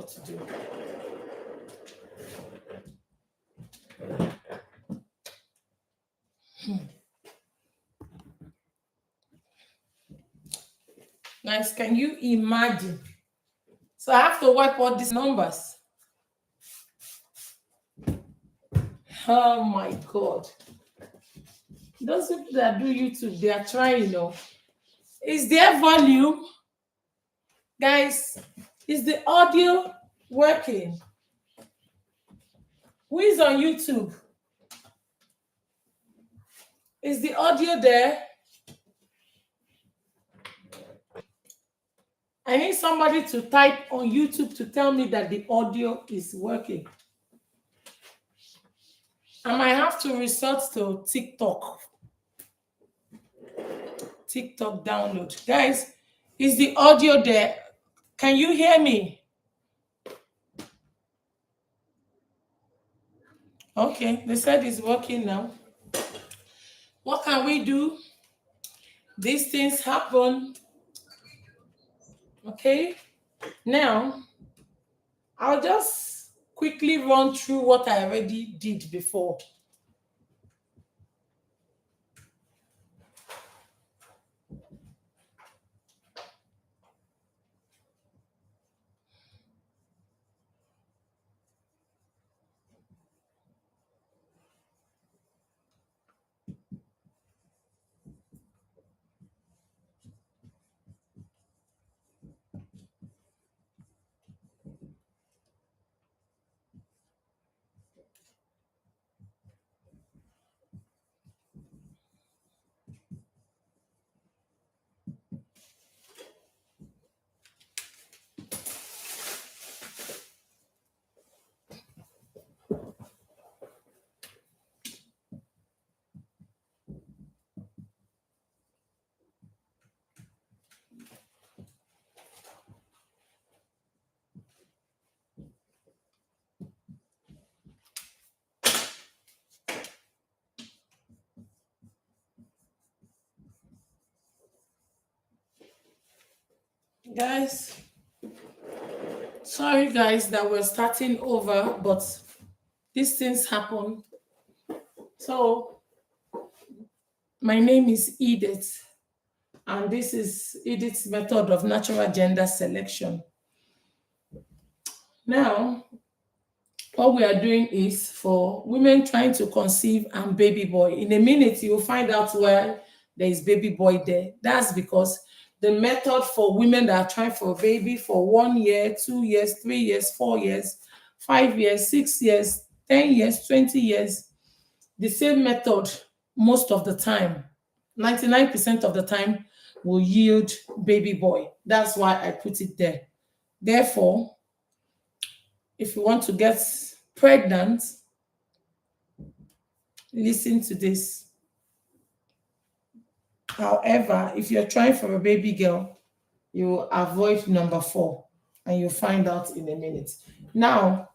what to do. Guys, can you imagine? So I have to wipe all these numbers. Oh my God. Those people that do YouTube, they are trying, you know. Is there volume? Guys, is the audio working? Who is on YouTube? Is the audio there? I need somebody to type on YouTube to tell me that the audio is working. I might have to resort to TikTok. TikTok download. Guys, is the audio there? Can you hear me? Okay, they said it's working now. What can we do? These things happen. Okay, now I'll just quickly run through what I already did before. Guys, sorry guys that we're starting over, but these things happen. So my name is Edith, and this is Edith's method of natural gender selection. Now, what we are doing is for women trying to conceive and baby boy. In a minute, you'll find out where there is baby boy there. That's because the method for women that are trying for a baby for 1 year, 2 years, 3 years, 4 years, 5 years, 6 years, 10 years, 20 years, the same method most of the time, 99% of the time, will yield baby boy. That's why I put it there. Therefore, if you want to get pregnant, listen to this. However, if you're trying for a baby girl, you avoid number 4, and you'll find out in a minute. Now,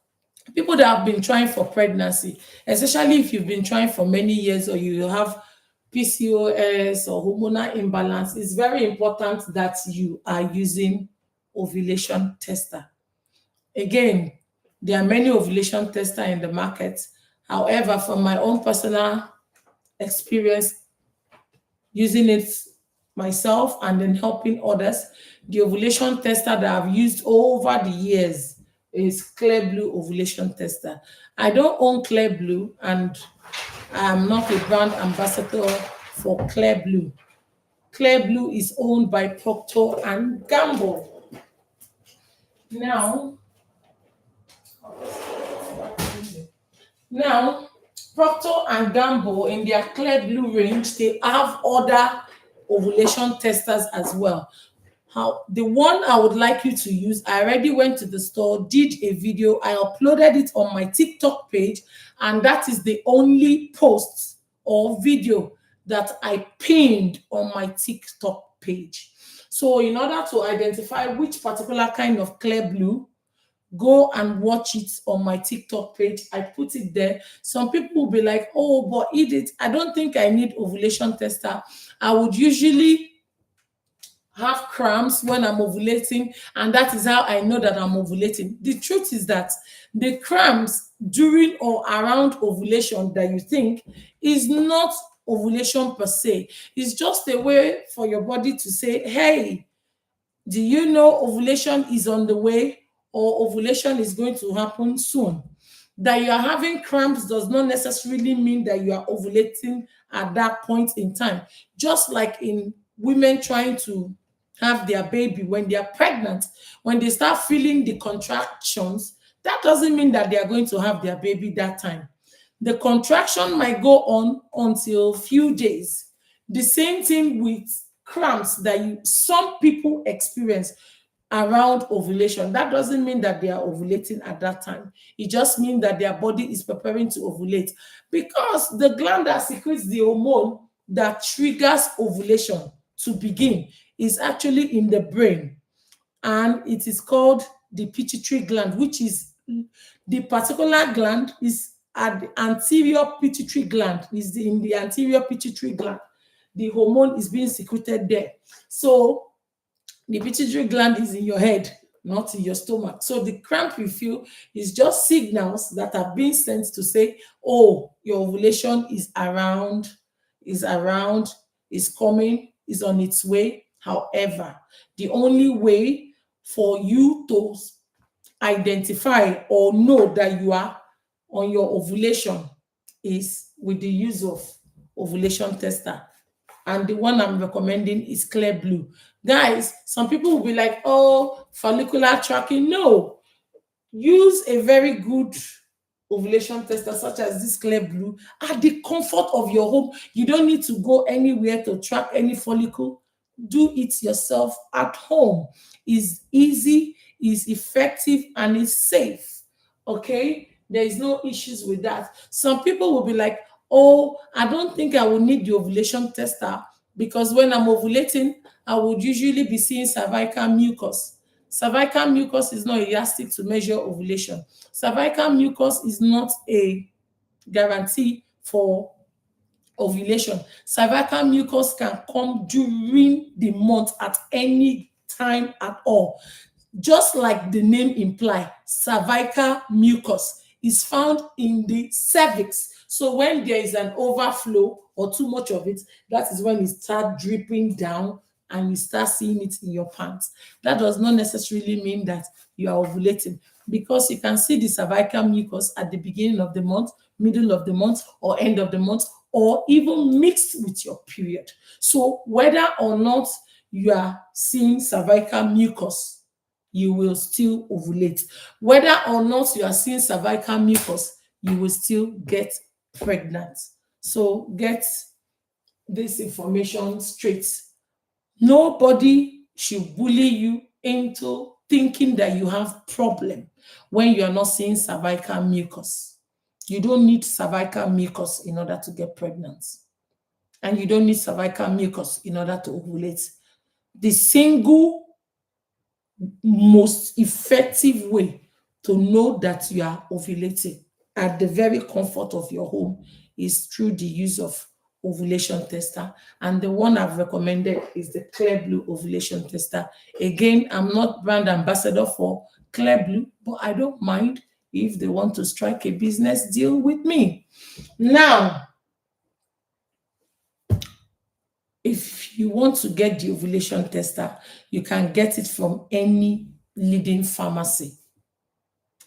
people that have been trying for pregnancy, especially if you've been trying for many years or you have PCOS or hormonal imbalance, it's very important that you are using ovulation tester. Again, there are many ovulation testers in the market. However, from my own personal experience using it myself and then helping others, the ovulation tester that I've used over the years is Clear Blue ovulation tester. I don't own Clear Blue, and I'm not a brand ambassador for Clear Blue. Clear Blue is owned by Procter and Gamble. Now, Procter and Gamble in their Clear Blue range, they have other ovulation testers as well. The one I would like you to use, I already went to the store, did a video, I uploaded it on my TikTok page, and that is the only post or video that I pinned on my TikTok page. So in order to identify which particular kind of Clear Blue, go and watch it on my TikTok page. I put it there. Some people will be like, oh, but Edith, I don't think I need ovulation tester. I would usually have cramps when I'm ovulating, and that is how I know that I'm ovulating. The truth is that the cramps during or around ovulation that you think is not ovulation per se. It's just a way for your body to say, hey, do you know ovulation is on the way, or ovulation is going to happen soon? That you are having cramps does not necessarily mean that you are ovulating at that point in time. Just like in women trying to have their baby when they are pregnant, when they start feeling the contractions, that doesn't mean that they are going to have their baby that time. The contraction might go on until few days. The same thing with cramps that some people experience around ovulation. That doesn't mean that they are ovulating at that time. It just means that their body is preparing to ovulate, because the gland that secretes the hormone that triggers ovulation to begin is actually in the brain, and it is called the pituitary gland, which is the particular gland is at the anterior pituitary gland, is in the anterior pituitary gland. The hormone is being secreted there. So the pituitary gland is in your head, not in your stomach. So the cramp you feel is just signals that are being sent to say, oh, your ovulation is around, is coming, is on its way. However, the only way for you to identify or know that you are on your ovulation is with the use of ovulation tester. And the one I'm recommending is Clear Blue. Guys, some people will be like, oh, follicular tracking. No, use a very good ovulation tester such as this Clear Blue at the comfort of your home. You don't need to go anywhere to track any follicle. Do it yourself at home. Is easy, is effective, and is safe. Okay, there is no issues with that. Some people will be like, oh, I don't think I will need the ovulation tester, because when I'm ovulating, I would usually be seeing cervical mucus. Cervical mucus is not a yardstick to measure ovulation. Cervical mucus is not a guarantee for ovulation. Cervical mucus can come during the month at any time at all. Just like the name implies, cervical mucus is found in the cervix. So when there is an overflow or too much of it, that is when it starts dripping down and you start seeing it in your pants. That does not necessarily mean that you are ovulating, because you can see the cervical mucus at the beginning of the month, middle of the month, or end of the month, or even mixed with your period. So whether or not you are seeing cervical mucus, you will still ovulate. Whether or not you are seeing cervical mucus, you will still get pregnant. So get this information straight. Nobody should bully you into thinking that you have problem when you are not seeing cervical mucus. You don't need cervical mucus in order to get pregnant. And you don't need cervical mucus in order to ovulate. The single most effective way to know that you are ovulating at the very comfort of your home is through the use of ovulation tester. And the one I've recommended is the Clear Blue ovulation tester. Again, I'm not brand ambassador for Clear Blue, but I don't mind if they want to strike a business deal with me. Now, if you want to get the ovulation tester, you can get it from any leading pharmacy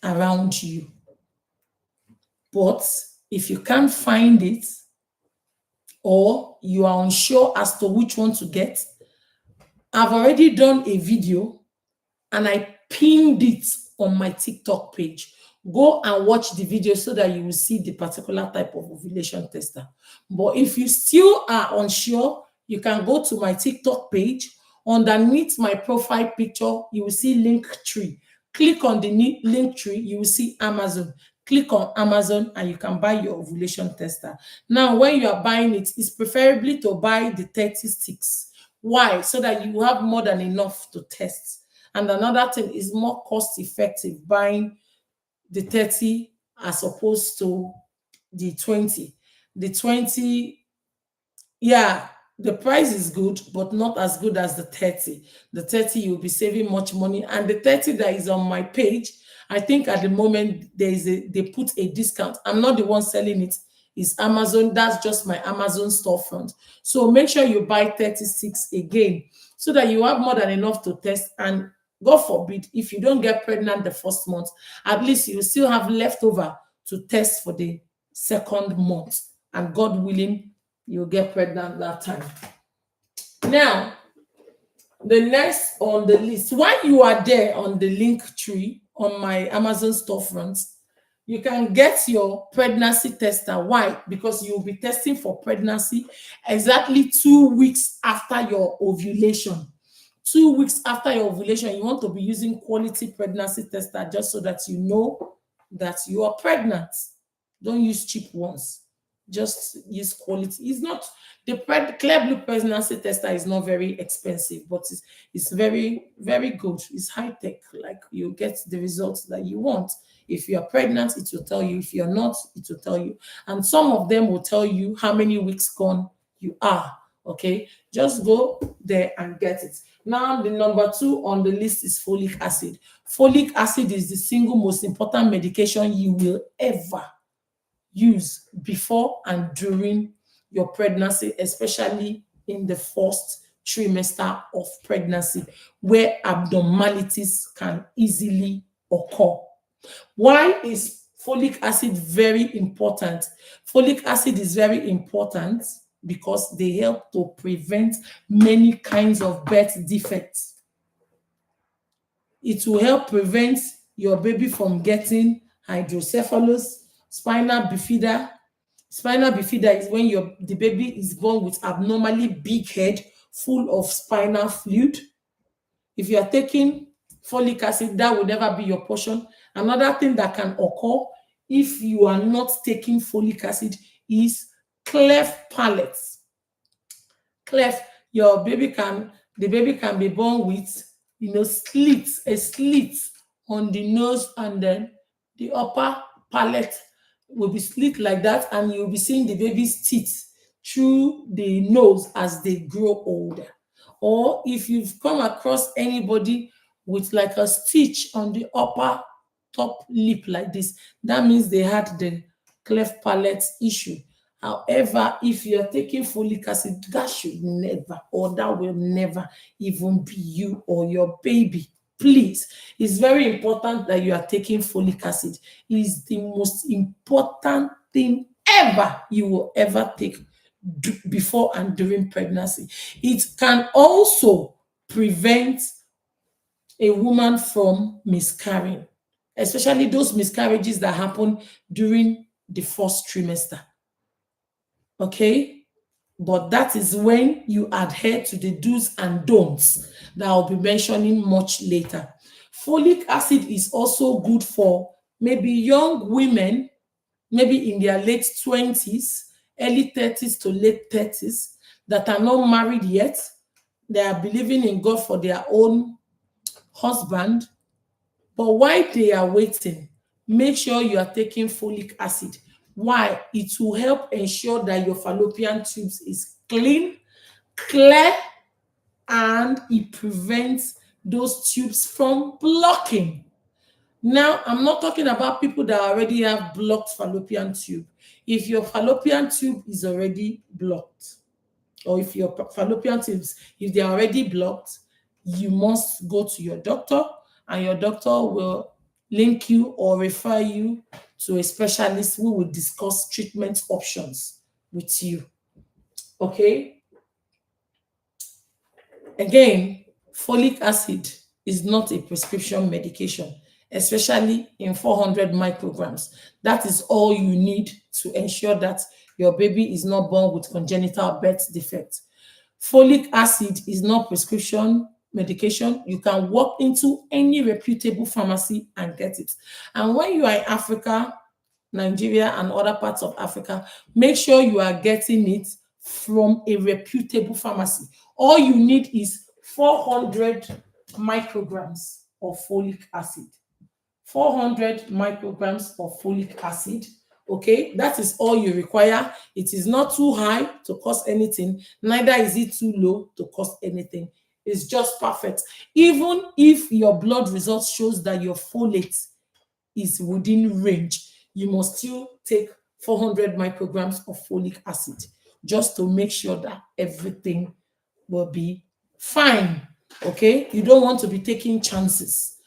around you. But if you can't find it, or you are unsure as to which one to get, I've already done a video and I pinned it on my TikTok page. Go and watch the video so that you will see the particular type of ovulation tester. But if you still are unsure, you can go to my TikTok page. Underneath my profile picture, you will see link tree. Click on the link tree, you will see Amazon. Click on Amazon and you can buy your ovulation tester. Now, when you are buying it, it's preferably to buy the 30 sticks. Why? So that you have more than enough to test. And another thing is more cost effective buying the 30 as opposed to the 20. The 20, yeah, The price is good, but not as good as the 30. The 30, you'll be saving much money. And the 30 that is on my page, I think at the moment they put a discount. I'm not the one selling it. It's Amazon. That's just my Amazon storefront. So make sure you buy 36 again so that you have more than enough to test. And God forbid, if you don't get pregnant the first month, at least you still have leftover to test for the second month. And God willing, you'll get pregnant that time. Now, the next on the list, while you are there on the link tree on my Amazon storefront, you can get your pregnancy tester. Why? Because you'll be testing for pregnancy exactly 2 weeks after your ovulation. 2 weeks after your ovulation, you want to be using quality pregnancy tester just so that you know that you are pregnant. Don't use cheap ones. Just use quality. It's not the Clear Blue pregnancy tester is not very expensive, but it's very, very good. It's high tech. Like you get the results that you want. If you are pregnant, it will tell you. If you're not, it will tell you. And some of them will tell you how many weeks gone you are. Okay, just go there and get it. Now, the number 2 on the list is folic acid. Folic acid is the single most important medication you will ever use before and during your pregnancy, especially in the first trimester of pregnancy, where abnormalities can easily occur. Why is folic acid very important? Folic acid is very important because they help to prevent many kinds of birth defects. It will help prevent your baby from getting hydrocephalus, spinal bifida. Spinal bifida is when the baby is born with abnormally big head full of spinal fluid. If you are taking folic acid, that will never be your portion. Another thing that can occur if you are not taking folic acid is cleft palate. Cleft, the baby can be born with, a slit on the nose, and then the upper palate will be slit like that, and you'll be seeing the baby's teeth through the nose as they grow older. Or if you've come across anybody with like a stitch on the upper top lip like this, that means they had the cleft palate issue. However, if you're taking folic acid, that should never, or that will never even be you or your baby. Please, it's very important that you are taking folic acid. It is the most important thing ever you will ever take before and during pregnancy. It can also prevent a woman from miscarrying, especially those miscarriages that happen during the first trimester. Okay? But that is when you adhere to the do's and don'ts that I'll be mentioning much later. Folic acid is also good for maybe young women, maybe in their late 20s, early 30s to late 30s, that are not married yet. They are believing in God for their own husband. But while they are waiting, make sure you are taking folic acid. Why? It will help ensure that your fallopian tubes is clean, clear, and it prevents those tubes from blocking. Now, I'm not talking about people that already have blocked fallopian tube. If your fallopian tube is already blocked, or if your fallopian tubes, if they are already blocked, you must go to your doctor, and your doctor will link you or refer you to a specialist who will discuss treatment options with you. Okay? Again, folic acid is not a prescription medication, especially in 400 micrograms. That is all you need to ensure that your baby is not born with congenital birth defect. Folic acid is not prescription medication. You can walk into any reputable pharmacy and get it. And when you are in Africa, Nigeria, and other parts of Africa, make sure you are getting it from a reputable pharmacy. All you need is 400 micrograms of folic acid. 400 micrograms of folic acid Okay, that is all you require. It is not too high to cost anything, neither is it too low to cost anything. It's just perfect. Even if your blood results shows that your folate is within range, you must still take 400 micrograms of folic acid just to make sure that everything will be fine. Okay, you don't want to be taking chances.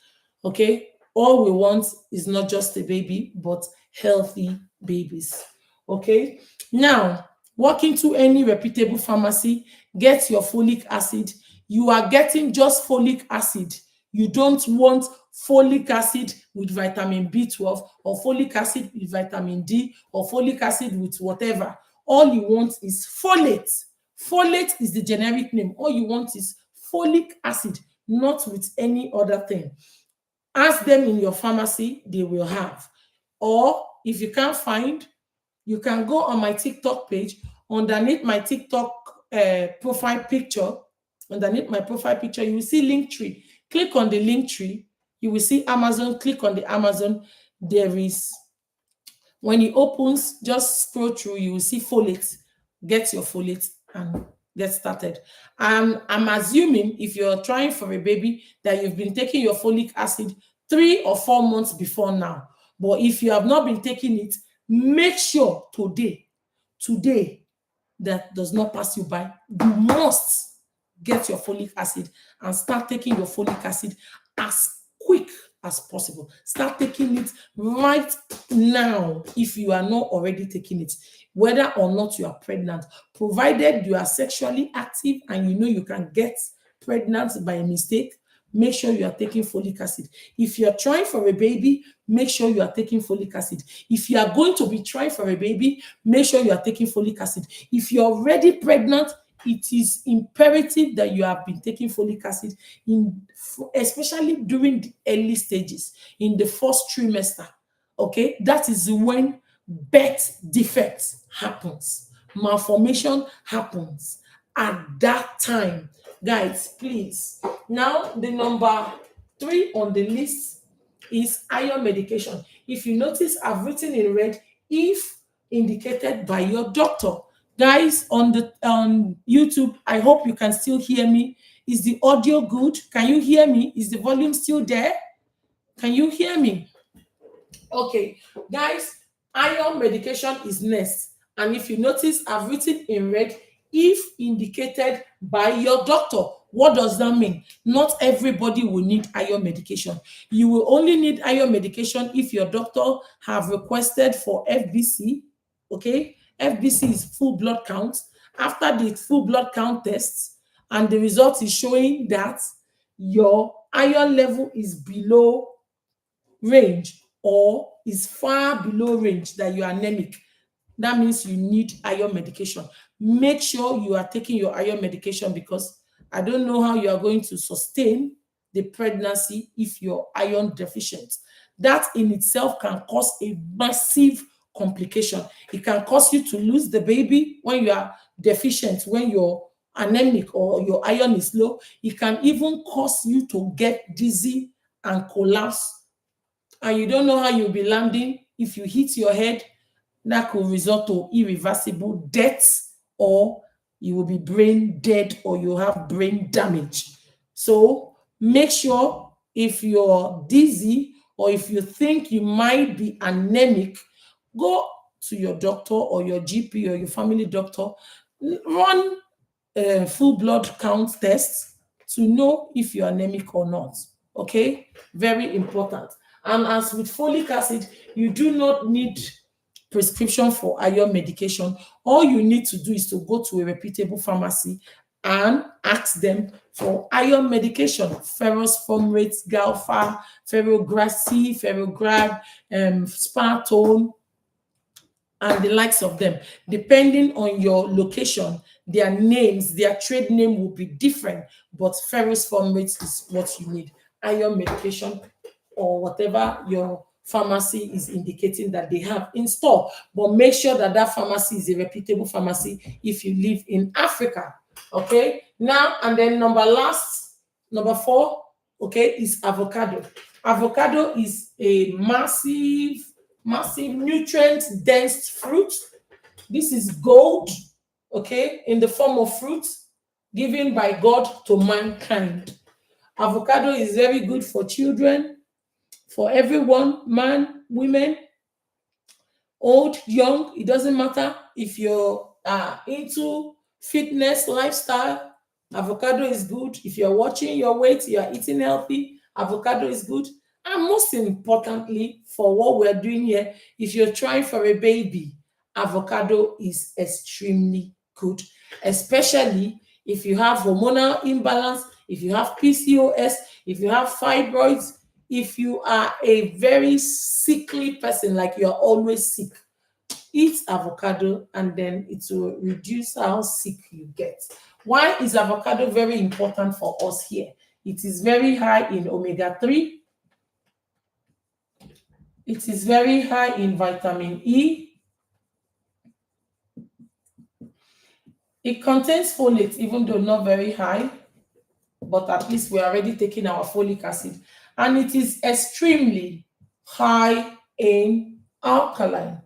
Okay, all we want is not just a baby, but healthy babies. Okay, now walk into any reputable pharmacy, get your folic acid. You are getting just folic acid. You don't want folic acid with vitamin B12 or folic acid with vitamin D or folic acid with whatever. All you want is folate. Folate is the generic name. All you want is folic acid, not with any other thing. Ask them in your pharmacy, they will have. Or if you can't find, you can go on my TikTok page. Underneath my TikTok profile picture, underneath my profile picture, you will see link tree. Click on the link tree. You will see Amazon. Click on the Amazon. There is, when it opens, just scroll through. You will see folate. Get your folate and get started. I'm assuming if you're trying for a baby that you've been taking your folic acid 3 or 4 months before now. But if you have not been taking it, make sure today, that does not pass you by. You must get your folic acid and start taking your folic acid as quick as possible. Start taking it right now if you are not already taking it, whether or not you are pregnant, provided you are sexually active and you know you can get pregnant by mistake. Make sure you are taking folic acid. If you are trying for a baby, make sure you are taking folic acid. If you are going to be trying for a baby, make sure you are taking folic acid. If you're already pregnant, it is imperative that you have been taking folic acid, especially during the early stages, in the first trimester. Okay, that is when birth defects happens, malformation happens at that time. Guys, please. Now, the number 3 on the list is iron medication. If you notice, I've written in red, if indicated by your doctor. Guys, on YouTube, I hope you can still hear me. Is the audio good? Can you hear me? Is the volume still there? Can you hear me? Okay, guys, iron medication is next. And if you notice, I've written in red, if indicated by your doctor. What does that mean? Not everybody will need iron medication. You will only need iron medication if your doctor have requested for FBC. Okay, FBC is full blood count. After the full blood count tests, and the result is showing that your iron level is below range or is far below range, that you are anemic, that means you need iron medication. Make sure you are taking your iron medication, because I don't know how you are going to sustain the pregnancy if you're iron deficient. That in itself can cause a massive complication. It can cause you to lose the baby when you are deficient, when you're anemic or your iron is low. It can even cause you to get dizzy and collapse, and you don't know how you'll be landing. If you hit your head, that could result to irreversible death, or you will be brain dead, or you have brain damage. So make sure, if you're dizzy or if you think you might be anemic, go to your doctor or your GP or your family doctor. Run full blood count tests to know if you're anemic or not. Okay, very important. And as with folic acid, you do not need prescription for iron medication. All you need to do is to go to a reputable pharmacy and ask them for iron medication: ferrous fumarates, Galfa, ferrograssi, ferrograd, Spartone, and the likes of them. Depending on your location, their names, their trade name will be different, but ferrous fumarates is what you need. Iron medication, or whatever your pharmacy is indicating that they have in store. But make sure that that pharmacy is a reputable pharmacy if you live in Africa. Okay, now, and then number 4, okay, is avocado. Avocado is a massive massive nutrient-dense fruit. This is gold, okay, in the form of fruit given by God to mankind. Avocado is very good for children, for everyone, man, women, old, young, it doesn't matter. If you're into fitness lifestyle, avocado is good. If you're watching your weight, you're eating healthy, avocado is good. And most importantly, for what we're doing here, if you're trying for a baby, avocado is extremely good, especially if you have hormonal imbalance, if you have PCOS, if you have fibroids, if you are a very sickly person, like you're always sick, eat avocado and then it will reduce how sick you get. Why is avocado very important for us here? It is very high in omega-3. It is very high in vitamin E. It contains folate, even though not very high, but at least we're already taking our folic acid. And it is extremely high in alkaline.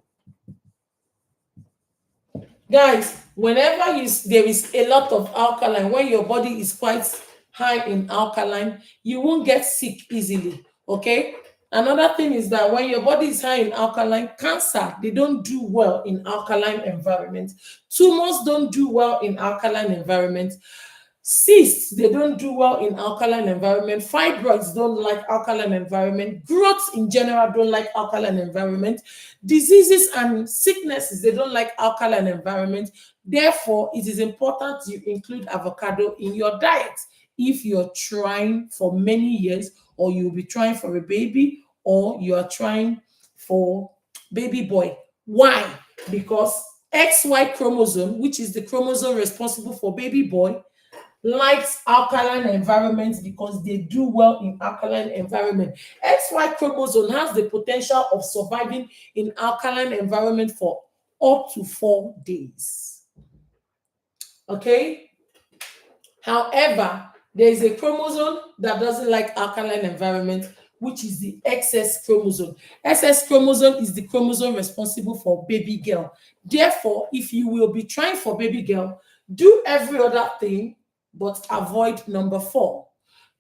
Guys, whenever there is a lot of alkaline, when your body is quite high in alkaline, you won't get sick easily. Okay. Another thing is that when your body is high in alkaline, cancer, they don't do well in alkaline environments. Tumors don't do well in alkaline environments. Cysts, they don't do well in alkaline environment. Fibroids don't like alkaline environment. Growths in general don't like alkaline environment. Diseases and sicknesses, they don't like alkaline environment. Therefore, it is important you include avocado in your diet if you're trying for many years, or you'll be trying for a baby, or you are trying for baby boy. Why? Because XY chromosome, which is the chromosome responsible for baby boy, likes alkaline environments because they do well in alkaline environment. XY chromosome has the potential of surviving in alkaline environment for up to 4 days. Okay? However, there is a chromosome that doesn't like alkaline environment, which is the XX chromosome. SS chromosome is the chromosome responsible for baby girl. Therefore, if you will be trying for baby girl, do every other thing but avoid number 4.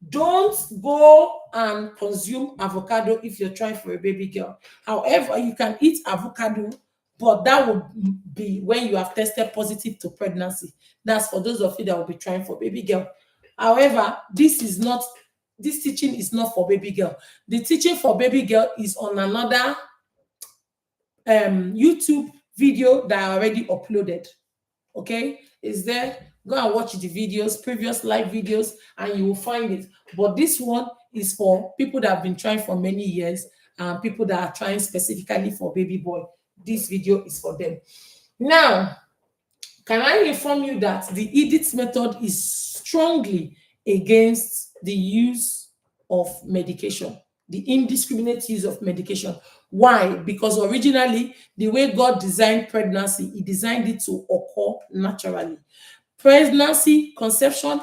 Don't go and consume avocado if you're trying for a baby girl. However, you can eat avocado, but that would be when you have tested positive to pregnancy. That's for those of you that will be trying for baby girl. However, this teaching is not for baby girl. The teaching for baby girl is on another YouTube video that I already uploaded. Okay, is there? Go and watch the videos, previous live videos, and you will find it. But this one is for people that have been trying for many years, and people that are trying specifically for baby boy. This video is for them. Now, can I inform you that the Edith method is strongly against the use of medication, the indiscriminate use of medication. Why? Because originally, the way God designed pregnancy, He designed it to occur naturally. Pregnancy, conception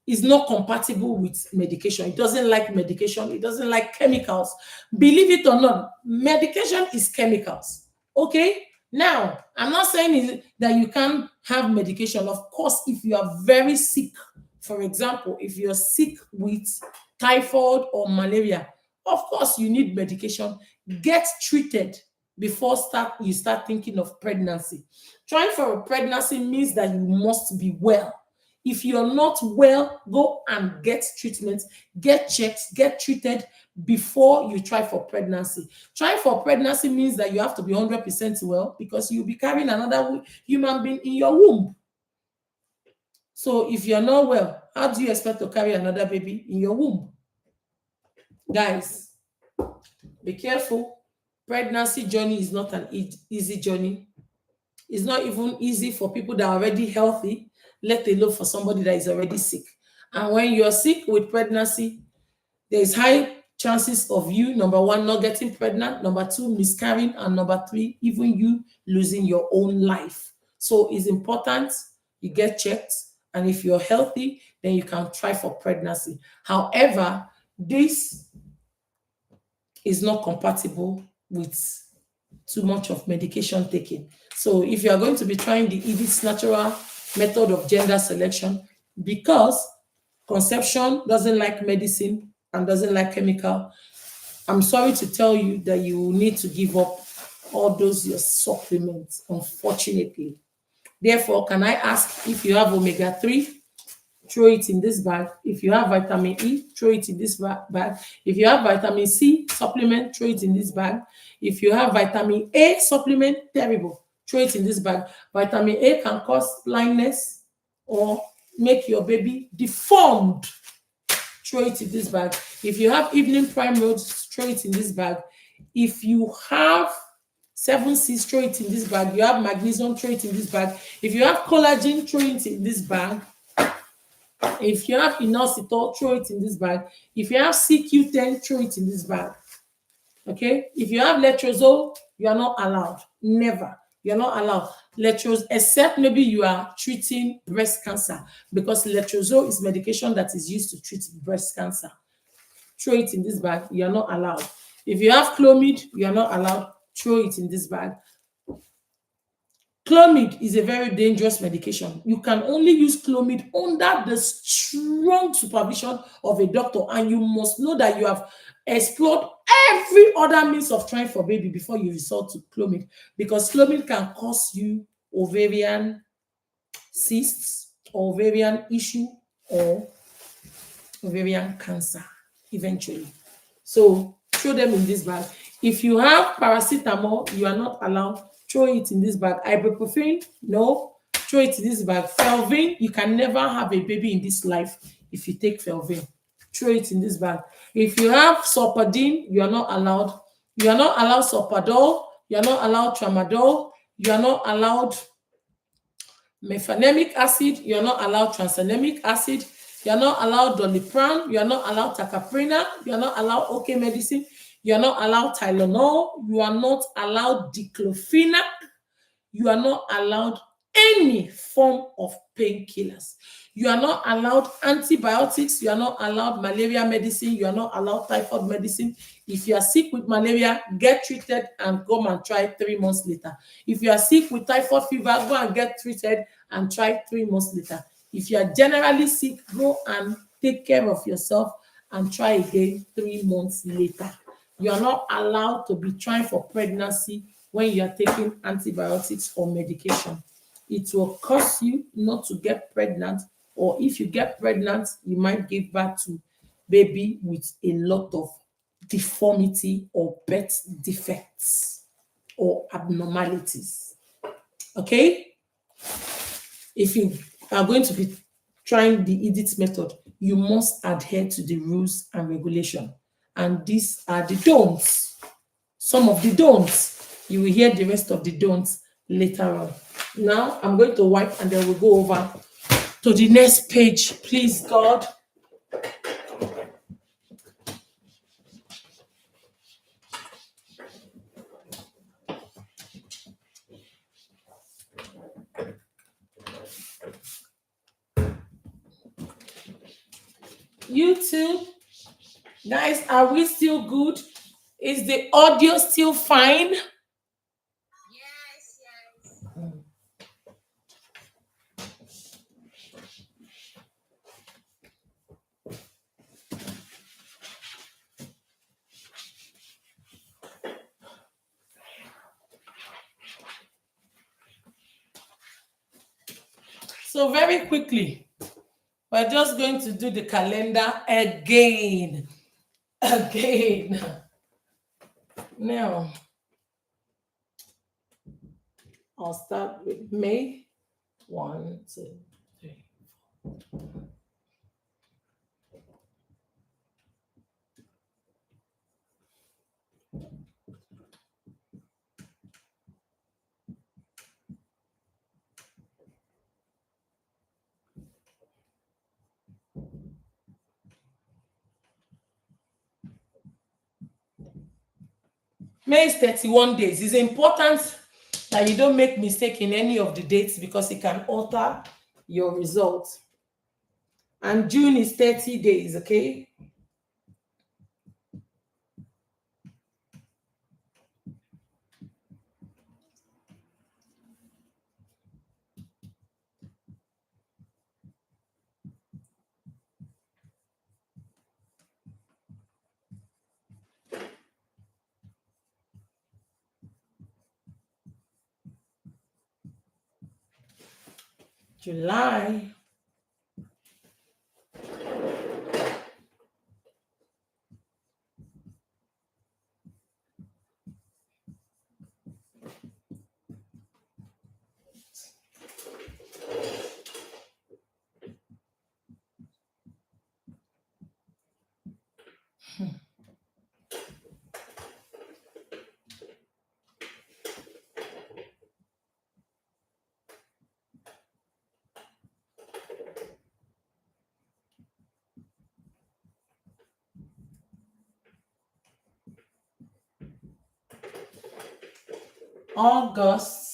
is not compatible with medication. It doesn't like medication. It doesn't like chemicals. Believe it or not, medication is chemicals. Okay? Now, I'm not saying that you can't have medication. Of course, if you are very sick, for example, if you're sick with typhoid or malaria, of course, you need medication. Get treated before you start thinking of pregnancy. Trying for a pregnancy means that you must be well. If you're not well, go and get treatment, get checked, get treated before you try for pregnancy. Trying for pregnancy means that you have to be 100% well, because you'll be carrying another human being in your womb. So if you're not well, how do you expect to carry another baby in your womb? Guys, be careful. Pregnancy journey is not an easy journey. It's not even easy for people that are already healthy, let alone for somebody that is already sick. And when you're sick with pregnancy, there is high chances of you, number 1, not getting pregnant, number 2, miscarrying, and number 3, even you losing your own life. So it's important you get checked, and if you're healthy, then you can try for pregnancy. However, this is not compatible with too much of medication taking. So if you are going to be trying the Edith's natural method of gender selection, because conception doesn't like medicine and doesn't like chemical, I'm sorry to tell you that you need to give up all those your supplements, unfortunately. Therefore, can I ask, if you have omega-3, throw it in this bag. If you have vitamin E, throw it in this bag. If you have vitamin C supplement, throw it in this bag. If you have vitamin A supplement, terrible, throw it in this bag. Vitamin A can cause blindness or make your baby deformed. Throw it in this bag. If you have evening primrose, throw it in this bag. If you have 7C, throw it in this bag. You have magnesium, throw it in this bag. If you have collagen, throw it in this bag. If you have inositol, throw it in this bag. If you have CQ10, throw it in this bag. Okay? If you have letrozole, you are not allowed. Never. You're not allowed letrozole, except maybe you are treating breast cancer, because letrozole is medication that is used to treat breast cancer. Throw it in this bag. You are not allowed. If you have Clomid, you are not allowed. Throw it in this bag. Clomid is a very dangerous medication. You can only use Clomid under the strong supervision of a doctor, and you must know that you have explored every other means of trying for baby before you resort to Clomid, because Clomid can cause you ovarian cysts, or ovarian issue, or ovarian cancer eventually. So throw them in this bag. If you have paracetamol, you are not allowed. Throw it in this bag. Ibuprofen, no. Throw it in this bag. Felvin, you can never have a baby in this life if you take Felvin. Throw it in this bag. If you have Sopadine, you are not allowed. You are not allowed Sopadol. You are not allowed Tramadol. You are not allowed mefenamic acid. You are not allowed tranexamic acid. You are not allowed Doliprane. You are not allowed Tacaprinor. You are not allowed OK medicine. You are not allowed Tylenol. You are not allowed diclofenac. You are not allowed any form of painkillers. You are not allowed antibiotics. You are not allowed malaria medicine. You are not allowed typhoid medicine. If you are sick with malaria, get treated and come and try 3 months later. If you are sick with typhoid fever, go and get treated and try 3 months later. If you are generally sick, go and take care of yourself and try again 3 months later. You are not allowed to be trying for pregnancy when you are taking antibiotics or medication. It will cause you not to get pregnant, or if you get pregnant, you might give birth to baby with a lot of deformity or birth defects or abnormalities. Okay? If you are going to be trying the Edith method, you must adhere to the rules and regulation. And these are the don'ts. Some of the don'ts. You will hear the rest of the don'ts later on. Now, I'm going to wipe and then we'll go over to the next page. Please, God. YouTube, guys, are we still good? Is the audio still fine? Yes. So very quickly, we're just going to do the calendar again. Now, I'll start with May. 1, 2, 3, 4. May is 31 days. It's important that you don't make mistake in any of the dates because it can alter your results. And June is 30 days, okay? July. August.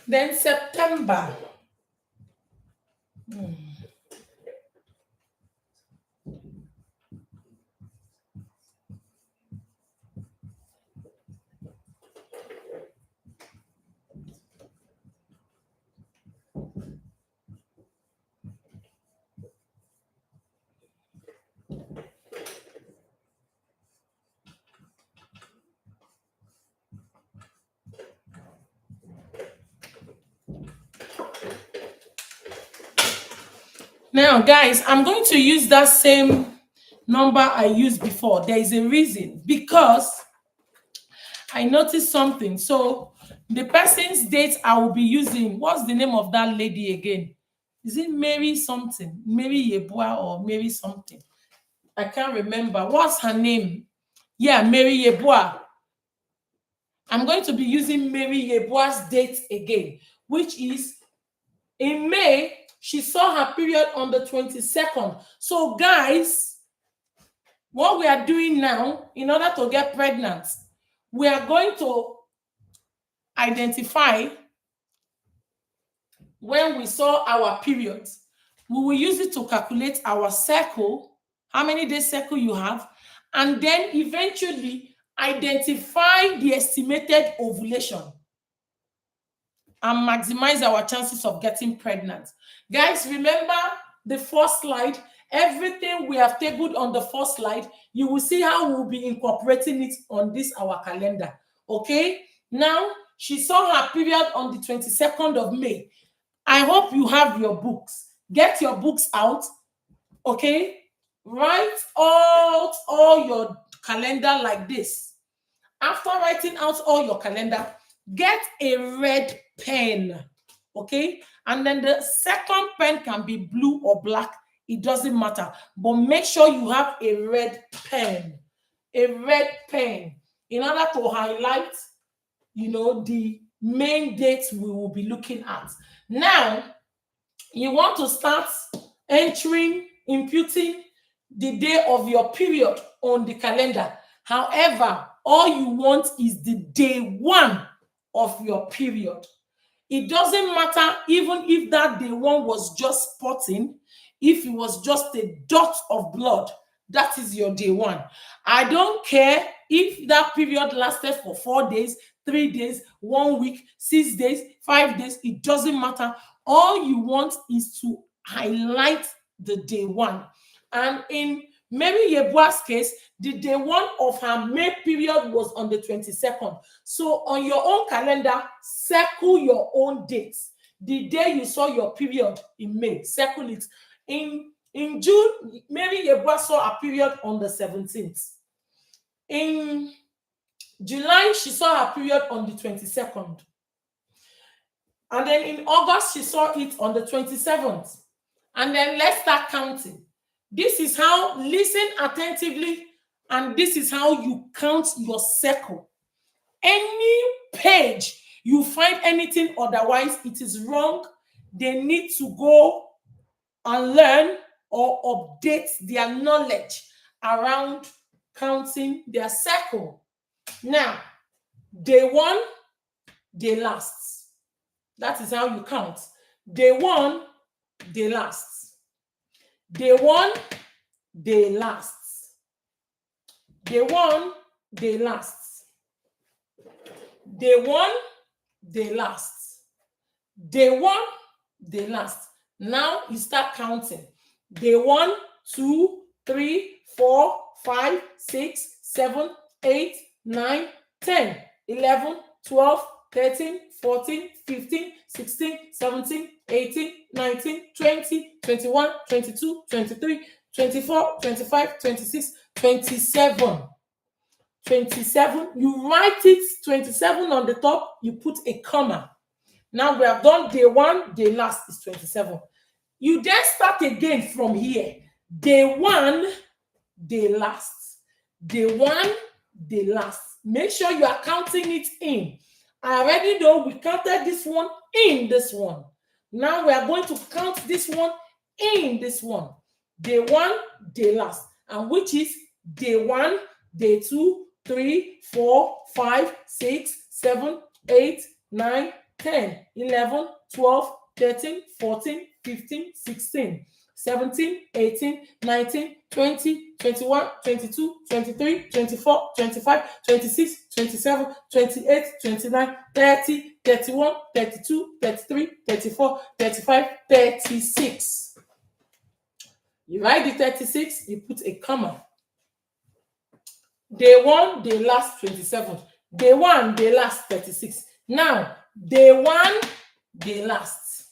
Then September. Now, guys, I'm going to use that same number I used before. There is a reason, because I noticed something. So the person's date I will be using, what's the name of that lady again? Is it Mary something? Mary Yeboah or Mary something? I can't remember. What's her name? Yeah, Mary Yeboah. I'm going to be using Mary Yeboah's date again, which is in May. She saw her period on the 22nd. So, guys, what we are doing now, in order to get pregnant, we are going to identify when we saw our periods. We will use it to calculate our cycle, how many days cycle you have, and then eventually identify the estimated ovulation and maximize our chances of getting pregnant. Guys, remember the first slide? Everything we have tabled on the first slide, you will see how we'll be incorporating it on this, our calendar. Okay? Now, she saw her period on the 22nd of May. I hope you have your books. Get your books out. Okay? Write out all your calendar like this. After writing out all your calendar, get a red pen, okay? And then the second pen can be blue or black. It doesn't matter. But make sure you have a red pen. A red pen in order to highlight, the main dates we will be looking at. Now, you want to start imputing the day of your period on the calendar. However, all you want is the day one of your period. It doesn't matter even if that day one was just spotting, if it was just a dot of blood, that is your day one. I don't care if that period lasted for 4 days, 3 days, 1 week, 6 days, 5 days, it doesn't matter. All you want is to highlight the day one. And in Mary Yeboah's case, the day one of her May period was on the 22nd. So on your own calendar, circle your own dates. The day you saw your period in May, circle it. In June, Mary Yeboah saw a period on the 17th. In July, she saw her period on the 22nd. And then in August, she saw it on the 27th. And then let's start counting. This is how, listen attentively, and this is how you count your cycle. Any page you find anything otherwise, it is wrong. They need to go and learn or update their knowledge around counting their cycle. Now, day one, day last. That is how you count. Day one, they last. Day 1, they last. Day 1, they last. Day 1, they last. Day 1, they last. Now you start counting. Day 1, 2, 3, 4, 5, 6, 7, 8, 9, 10, 11, 12, 13, 14, 15, 16, 17, 18, 19, 20, 21, 22, 23, 24, 25, 26, 27. 27. You write it 27 on the top, you put a comma. Now we have done day 1, day last is 27. You then start again from here. Day 1, day last. Day 1, day last. Make sure you are counting it in. I already know we counted this one in this one. Now we are going to count this one in this one. Day 1, day last. And which is day 1, day 2, 3, 4, 5, 6, 7, 8, 9, 10, 11, 12, 13, 14, 15, 16, 17, 18, 19, 20, 21, 22, 23, 24, 25, 26, 27, 28, 29, 30, 31, 32, 33, 34, 35, 36. You write the 36, you put a comma. Day 1, day last 27. Day 1, day last 36. Now, day 1, day last.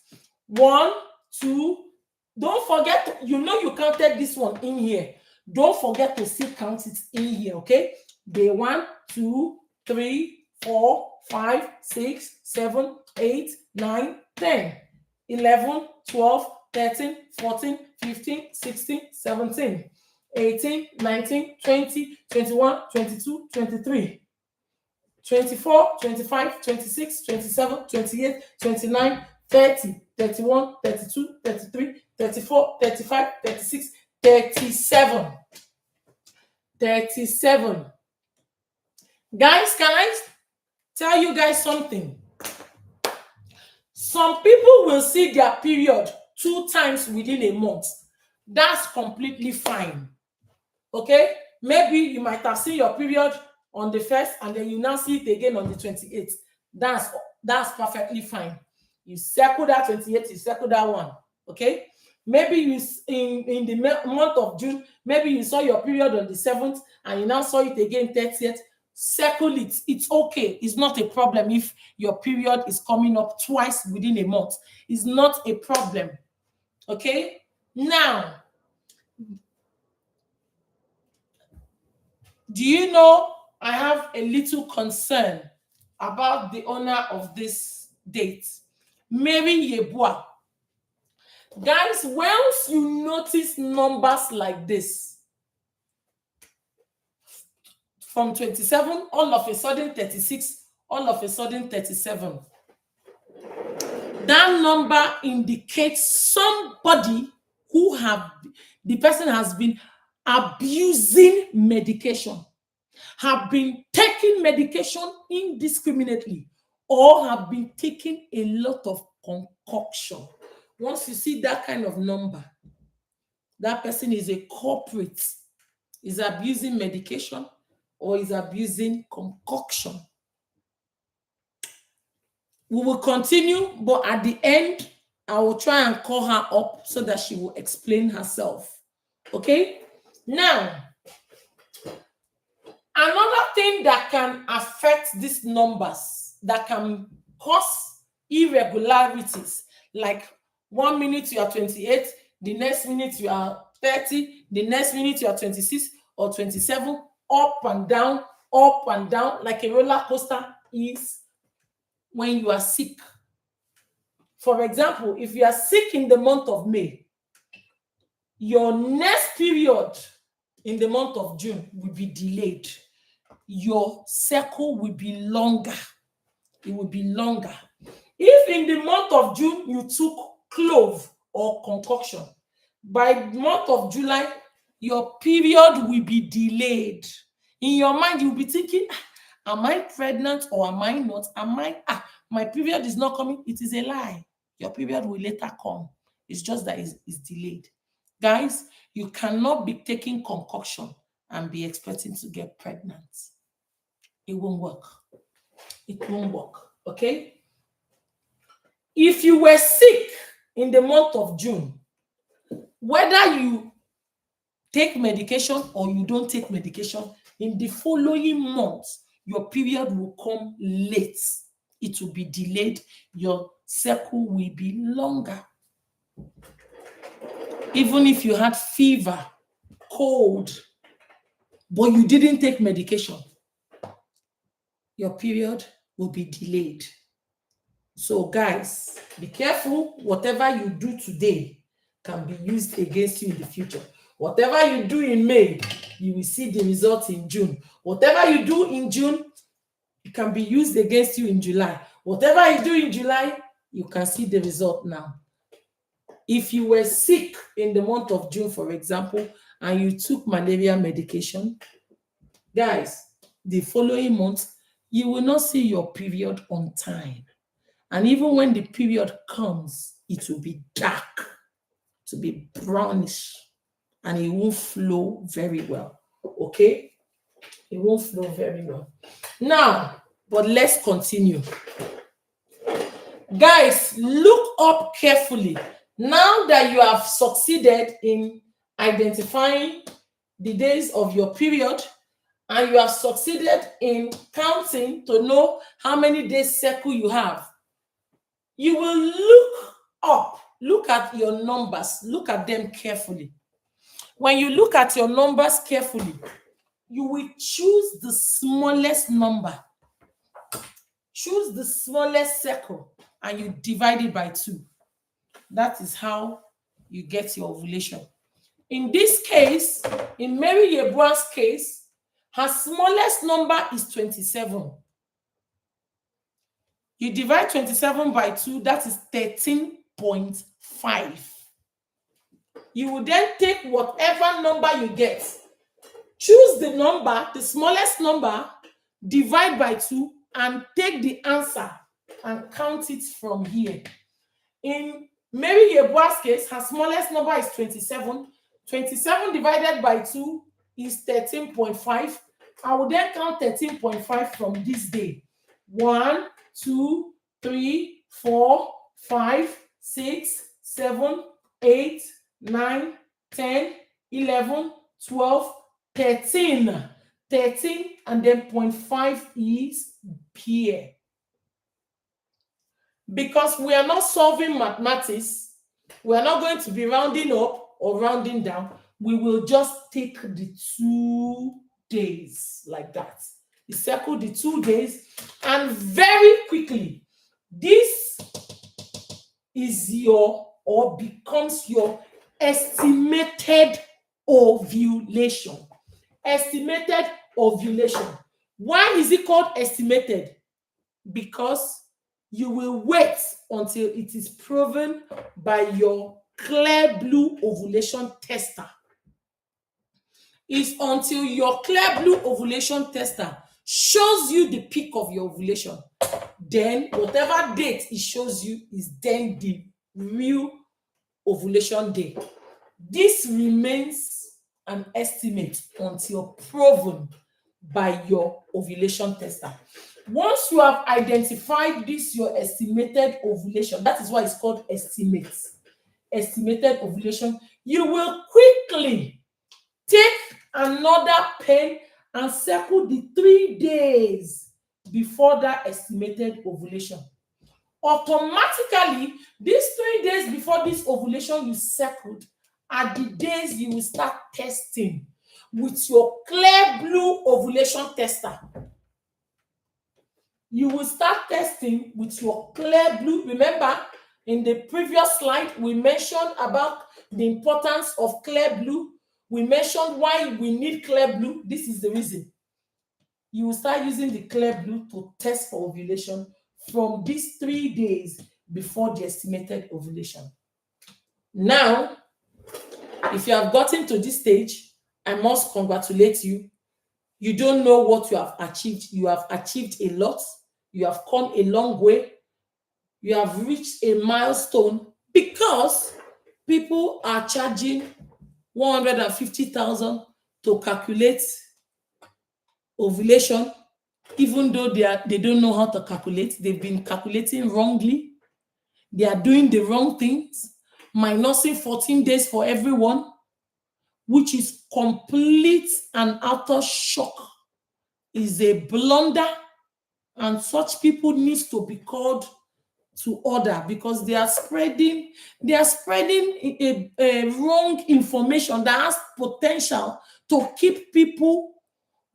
1, 2. Don't forget, you counted this one in here. Don't forget to still count it in here, okay? Day 1, 2, 3, 4, 5, 6, 7, 8, 9, 10, 11, 12, 13, 14, 15, 16, 17, 18, 19, 20, 21, 22, 23, 24, 25, 26, 27, 28, 29, 30, 31, 32, 33, 34, 35, 36, 37. 37. Guys, can I tell you guys something? Some people will see their period 2 times within a month. That's completely fine. Okay? Maybe you might have seen your period on the 1st and then you now see it again on the 28th. That's perfectly fine. You circle that 28th, you circle that one. Okay? Maybe you in the month of June, maybe you saw your period on the 7th and you now saw it again 30th. Circle it. It's okay. It's not a problem if your period is coming up twice within a month. It's not a problem. Okay? Now, do you know I have a little concern about the owner of this date, Mary Yeboah. Guys, once you notice numbers like this, from 27, all of a sudden 36, all of a sudden 37, that number indicates somebody the person has been abusing medication, have been taking medication indiscriminately, or have been taking a lot of concoction. Once you see that kind of number, that person is a culprit, is abusing medication or is abusing concoction. We will continue, but at the end, I will try and call her up so that she will explain herself. Okay? Now, another thing that can affect these numbers, that can cause irregularities, like 1 minute you are 28, the next minute you are 30, the next minute you are 26 or 27, up and down, like a roller coaster, is when you are sick. For example, if you are sick in the month of May, your next period in the month of June will be delayed. Your cycle will be longer. It will be longer. If in the month of June you took clove or concoction, by the month of July, your period will be delayed. In your mind, you'll be thinking, am I pregnant or am I not? My period is not coming. It is a lie. Your period will later come. It's just that it's delayed. Guys, you cannot be taking concoction and be expecting to get pregnant. It won't work. It won't work. Okay? If you were sick in the month of June, whether you take medication or you don't take medication, in the following months, your period will come late. It will be delayed. Your cycle will be longer. Even if you had fever, cold, but you didn't take medication, your period will be delayed. So guys, be careful. Whatever you do today can be used against you in the future. Whatever you do in May, you will see the results in June. Whatever you do in June, it can be used against you in July. Whatever you do in July, you can see the result now. If you were sick in the month of June, for example, and you took malaria medication, guys, the following month, you will not see your period on time. And even when the period comes, it will be dark, to be brownish, and it won't flow very well. Okay? It won't flow very well. Now, but let's continue. Guys, look up carefully. Now that you have succeeded in identifying the days of your period, and you have succeeded in counting to know how many days cycle you have, you will look up, look at your numbers, look at them carefully. When you look at your numbers carefully, you will choose the smallest number. Choose the smallest circle and you divide it by 2. That is how you get your ovulation. In this case, in Mary Yeboah's case, her smallest number is 27. You divide 27 by 2, that is 13.5. You will then take whatever number you get. Choose the number, the smallest number, divide by 2, and take the answer and count it from here. In Mary Yeboah's case, her smallest number is 27. 27 divided by 2 is 13.5. I will then count 13.5 from this day. 1, 2, 3, 4, 5, 6, 7, 8, 9, 10, 11, 12, 13. 13 and then 0.5 is here. Because we are not solving mathematics, we are not going to be rounding up or rounding down. We will just take the 2 days like that. You circle the 2 days, and very quickly, this is your, or becomes your estimated ovulation. Estimated ovulation. Why is it called estimated? Because you will wait until it is proven by your clear blue ovulation tester. It's until your clear blue ovulation tester shows you the peak of your ovulation. Then whatever date it shows you is then the real ovulation day. This remains an estimate until proven by your ovulation tester. Once you have identified this, your estimated ovulation, that is why it's called estimated ovulation, you will quickly take another pen and circle the 3 days before that estimated ovulation. Automatically, these 3 days before this ovulation you circled are the days you will start testing with your clear blue ovulation tester. You will start testing with your clear blue. Remember, in the previous slide, we mentioned about the importance of clear blue. We mentioned why we need clear blue. This is the reason. You will start using the clear blue to test for ovulation from these 3 days before the estimated ovulation. Now, if you have gotten to this stage, I must congratulate you. You don't know what you have achieved. You have achieved a lot. You have come a long way. You have reached a milestone because People are charging 150,000 to calculate ovulation, even though they don't know how to calculate. They've been calculating wrongly. They are doing the wrong things, minusing 14 days for everyone, which is complete and utter shock, is a blunder, and such people needs to be called to order because they are spreading a wrong information that has potential to keep people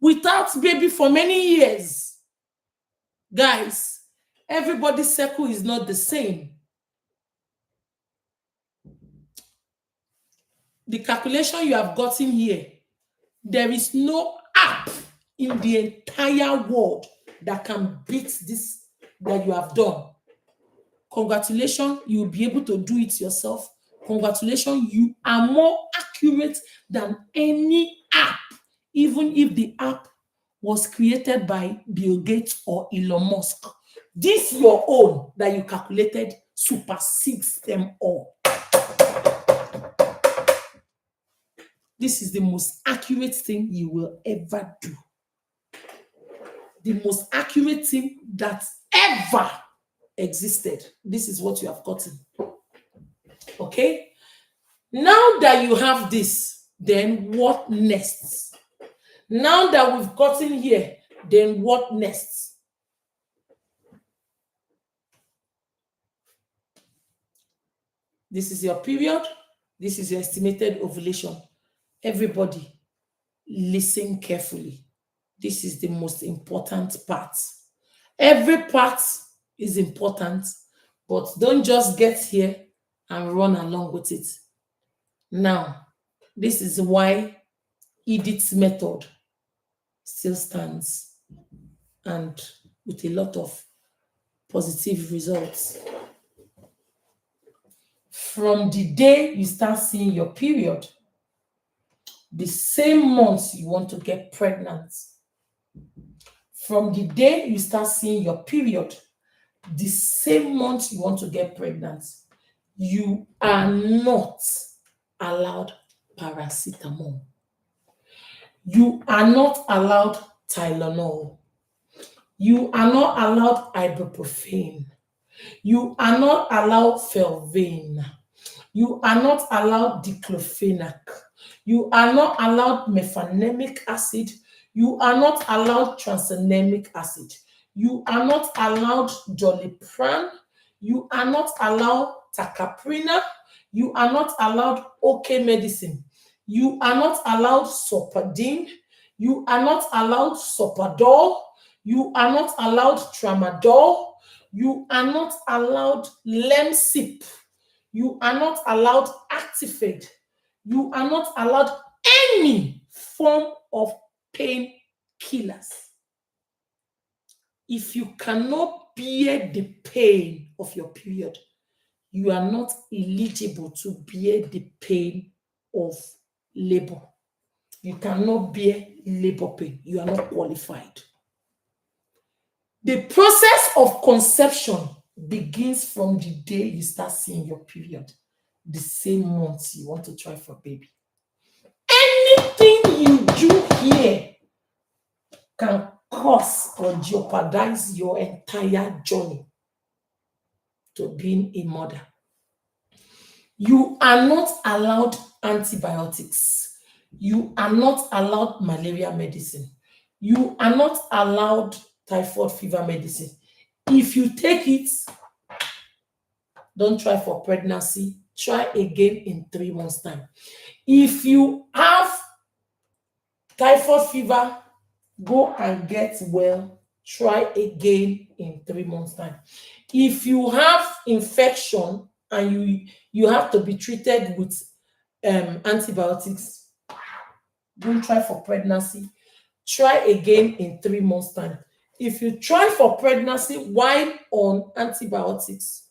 without baby for many years. Guys, everybody's circle is not the same. The calculation you have gotten here, there is no app in the entire world that can beat this that you have done. Congratulations, you'll be able to do it yourself. Congratulations, you are more accurate than any app, even if the app was created by Bill Gates or Elon Musk. This your own that you calculated supersedes them all. This is the most accurate thing you will ever do. The most accurate thing that ever existed. This is what you have gotten. Okay? Now that you have this, then what next? Now that we've gotten here, then what next? This is your period. This is your estimated ovulation. Everybody, listen carefully. This is the most important part. Every part is important, but don't just get here and run along with it. Now, this is why Edith's method still stands and with a lot of positive results. From the day you start seeing your period, the same month you want to get pregnant. From the day you start seeing your period, the same month you want to get pregnant, you are not allowed paracetamol. You are not allowed Tylenol. You are not allowed ibuprofen. You are not allowed Felvane. You are not allowed diclofenac. You are not allowed mefenamic acid. You are not allowed tranexamic acid. You are not allowed Doliprane. You are not allowed Tacaprina. You are not allowed OK medicine. You are not allowed Sopadine. You are not allowed Sopadol. You are not allowed Tramadol. You are not allowed Lemsip. You are not allowed Actifed. You are not allowed any form of pain killers. If you cannot bear the pain of your period, you are not eligible to bear the pain of labor. You cannot bear labor pain. You are not qualified. The process of conception begins from the day you start seeing your period, the same month you want to try for baby. Anything you do here can cause or jeopardize your entire journey to being a mother. You are not allowed antibiotics. You are not allowed malaria medicine. You are not allowed typhoid fever medicine. If you take it, don't try for pregnancy. Try again in 3 months' time. If you have typhoid fever, go and get well. Try again in 3 months' time. If you have infection and you have to be treated with antibiotics, don't try for pregnancy. Try again in 3 months' time. If you try for pregnancy while on antibiotics,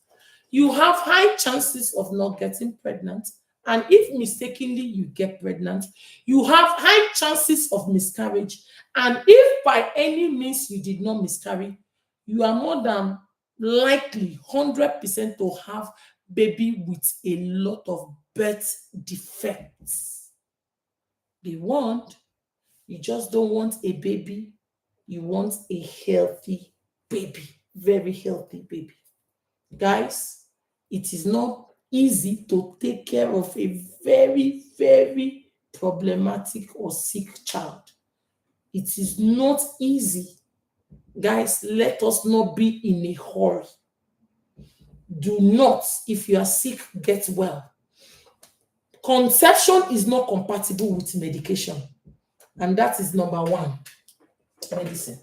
you have high chances of not getting pregnant. And if mistakenly you get pregnant, you have high chances of miscarriage. And if by any means you did not miscarry, you are more than likely 100% to have baby with a lot of birth defects. You just don't want a baby, you want a healthy baby, very healthy baby. Guys, it is not easy to take care of a very, very problematic or sick child. It is not easy. Guys, let us not be in a hurry. Do not, if you are sick, get well. Conception is not compatible with medication. And that is number one, medicine.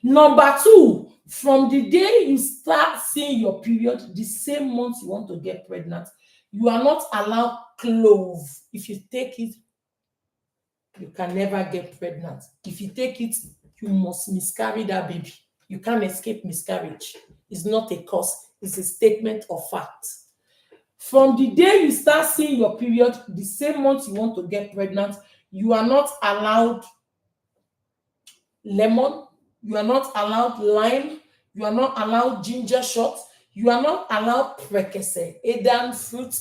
Number two, from the day you start seeing your period, the same month you want to get pregnant, you are not allowed clove. If you take it, you can never get pregnant. If you take it, you must miscarry that baby. You can't escape miscarriage. It's not a cause, it's a statement of fact. From the day you start seeing your period, the same month you want to get pregnant, you are not allowed lemon, you are not allowed lime, you are not allowed ginger shot, you are not allowed prekese, Edan fruit,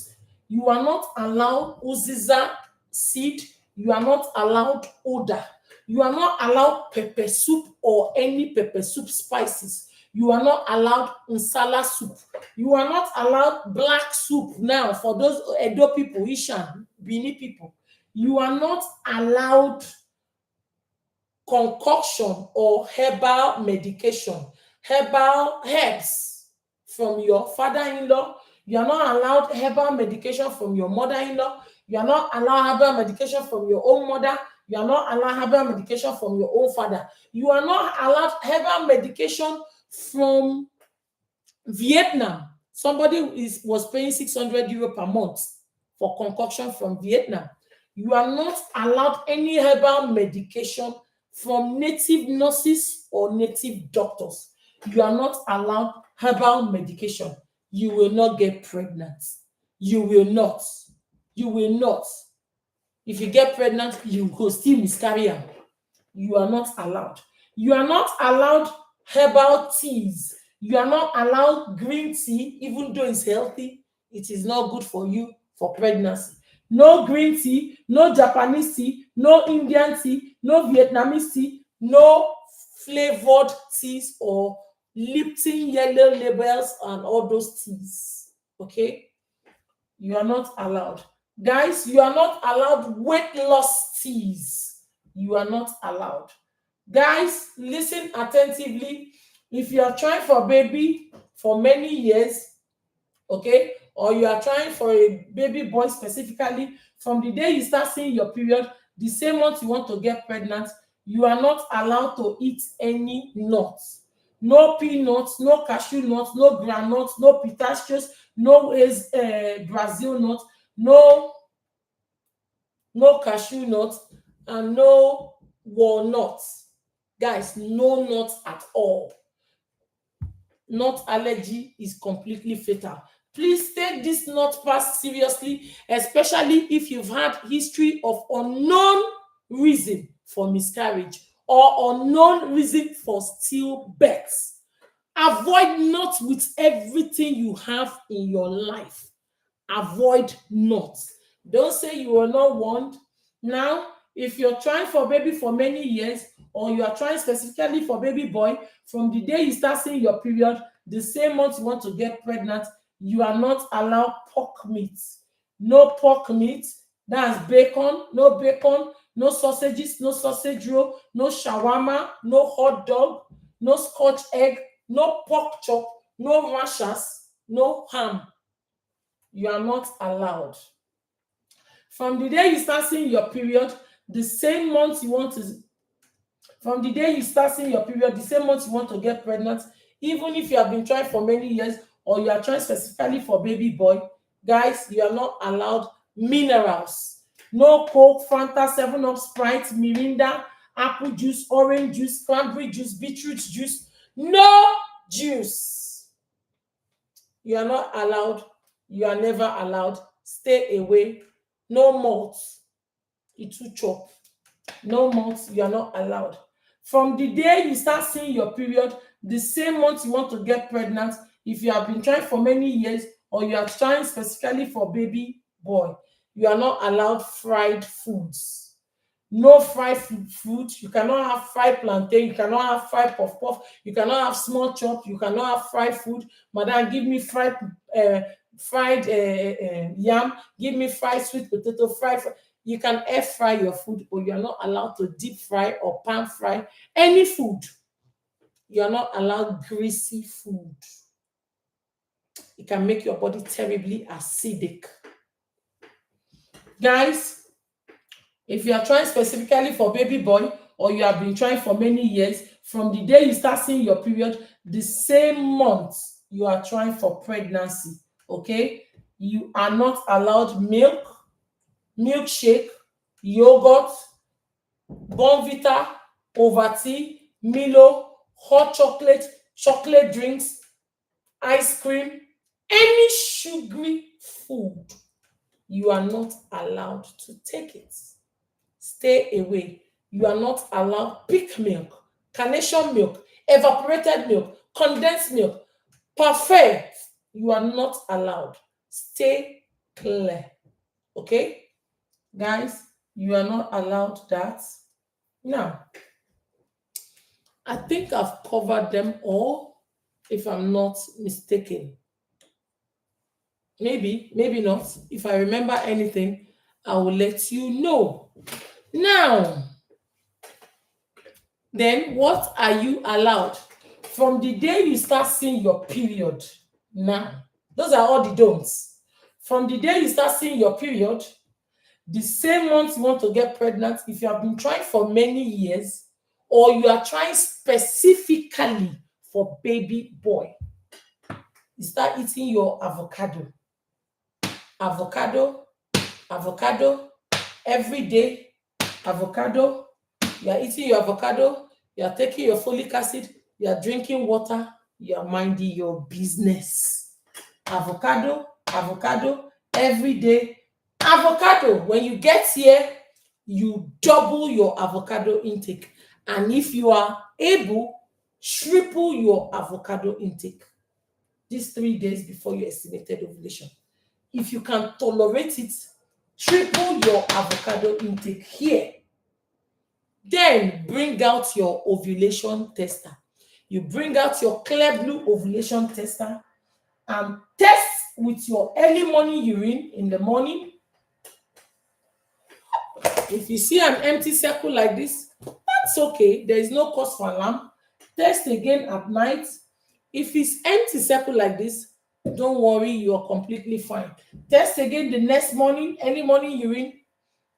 you are not allowed uziza seed, you are not allowed oda, you are not allowed pepper soup or any pepper soup spices, you are not allowed nsala soup, you are not allowed black soup. Now for those Edo people, Ishan, Bini people, you are not allowed concoction or herbal medication, herbal herbs from your father-in-law. You are not allowed herbal medication from your mother-in-law. You are not allowed herbal medication from your own mother. You are not allowed herbal medication from your own father. You are not allowed herbal medication from Vietnam. Somebody was paying 600 euro per month for concoction from Vietnam. You are not allowed any herbal medication from native nurses or native doctors. You are not allowed herbal medication. You will not get pregnant. You will not. You will not. If you get pregnant, you go still miscarry am. You are not allowed. You are not allowed herbal teas. You are not allowed green tea, even though it's healthy. It is not good for you for pregnancy. No green tea, no Japanese tea, no Indian tea, no Vietnamese tea, no flavored teas or Lipton yellow labels and all those teas. Okay? You are not allowed. Guys, you are not allowed weight loss teas. You are not allowed. Guys, listen attentively. If you are trying for a baby for many years, okay, or you are trying for a baby boy specifically, from the day you start seeing your period, the same month you want to get pregnant, you are not allowed to eat any nuts. No peanuts, no cashew nuts, no groundnuts, no pistachios, no Brazil nuts, no cashew nuts, and no walnuts. Guys, no nuts at all. Nut allergy is completely fatal. Please take this nut pass seriously, especially if you've had history of unknown reason for miscarriage or unknown reason for stillbirth. Avoid nuts with everything you have in your life. Avoid nuts. Don't say you were not warned. Now, if you're trying for baby for many years, or you are trying specifically for baby boy, from the day you start seeing your period, the same month you want to get pregnant, you are not allowed pork meat. No pork meat. That's bacon, no sausages, no sausage roll, no shawarma, no hot dog, no scotch egg, no pork chop, no rashers, no ham. You are not allowed. From the day you start seeing your period, the same month you want to get pregnant, even if you have been trying for many years or you are trying specifically for baby boy, guys, you are not allowed minerals. No Coke, Fanta, 7-Up, Sprite, Mirinda, apple juice, orange juice, cranberry juice, beetroot juice. No juice. You are not allowed. You are never allowed. Stay away. No malt. It's too chop. No malt. You are not allowed. From the day you start seeing your period, the same month you want to get pregnant, if you have been trying for many years or you are trying specifically for baby boy, You are not allowed fried foods. No fried food. You cannot have fried plantain. You cannot have fried puff puff. You cannot have small chop. You cannot have fried food. Madam, give me fried yam. Give me fried sweet potato. You can air fry your food, but you are not allowed to deep fry or pan fry any food. You are not allowed greasy food. It can make your body terribly acidic. Guys, if you are trying specifically for baby boy, or you have been trying for many years, from the day you start seeing your period, the same month you are trying for pregnancy, okay? You are not allowed milk, milkshake, yogurt, Bonvita, Ovaltine, Milo, hot chocolate, chocolate drinks, ice cream, any sugary food. You are not allowed to take it. Stay away. You are not allowed peak milk, carnation milk, evaporated milk, condensed milk, parfait. You are not allowed. Stay clear. Okay? Guys, you are not allowed that. Now, I think I've covered them all, if I'm not mistaken. Maybe not. If I remember anything, I will let you know. Now, then what are you allowed? From the day you start seeing your period, now, those are all the don'ts. From the day you start seeing your period, the same month you want to get pregnant, if you have been trying for many years, or you are trying specifically for baby boy, you start eating your avocado. Avocado every day. Avocado. You are eating your avocado. You are taking your folic acid. You are drinking water. You are minding your business. Avocado every day. Avocado. When you get here, you double your avocado intake. And if you are able, triple your avocado intake. These 3 days before your estimated ovulation. If you can tolerate it, triple your avocado intake here. Then bring out your ovulation tester. You bring out your clear blue ovulation tester and test with your early morning urine in the morning. If you see an empty circle like this, that's okay. There is no cause for alarm. Test again at night. If it's empty circle like this, don't worry, you are completely fine. Test again the next morning, early morning urine.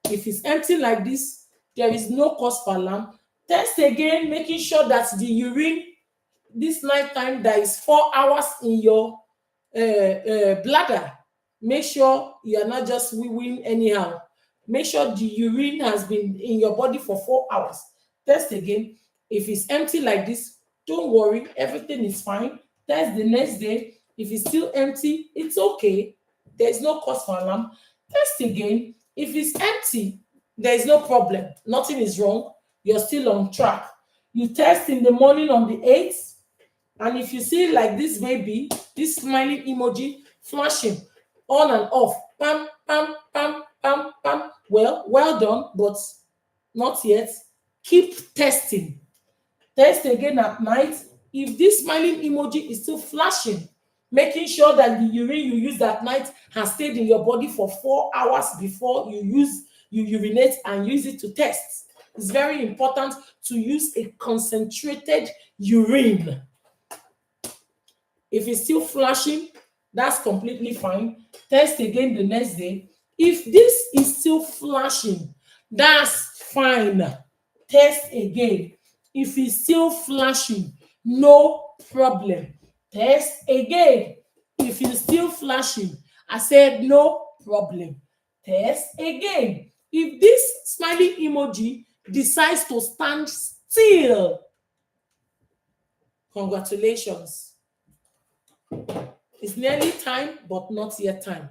If it's empty like this, there is no cause for alarm. Test again, making sure that the urine this night time, there is 4 hours in your bladder. Make sure you are not just wee-weeing anyhow. Make sure the urine has been in your body for 4 hours. Test again. If it's empty like this, don't worry, everything is fine. Test the next day. If it's still empty, it's okay. There's no cause for alarm. Test again. If it's empty, there is no problem. Nothing is wrong. You're still on track. You test in the morning on the 8th, and if you see like this baby, this smiling emoji flashing on and off, pam, pam, pam, pam, pam. Well done, but not yet. Keep testing. Test again at night. If this smiling emoji is still flashing, making sure that the urine you used that night has stayed in your body for 4 hours before you urinate and use it to test. It's very important to use a concentrated urine. If it's still flashing, that's completely fine. Test again the next day. If this is still flashing, that's fine. Test again. If it's still flashing, no problem. Test again. If it's still flashing, I said no problem. Test again. If this smiley emoji decides to stand still, congratulations. It's nearly time, but not yet time.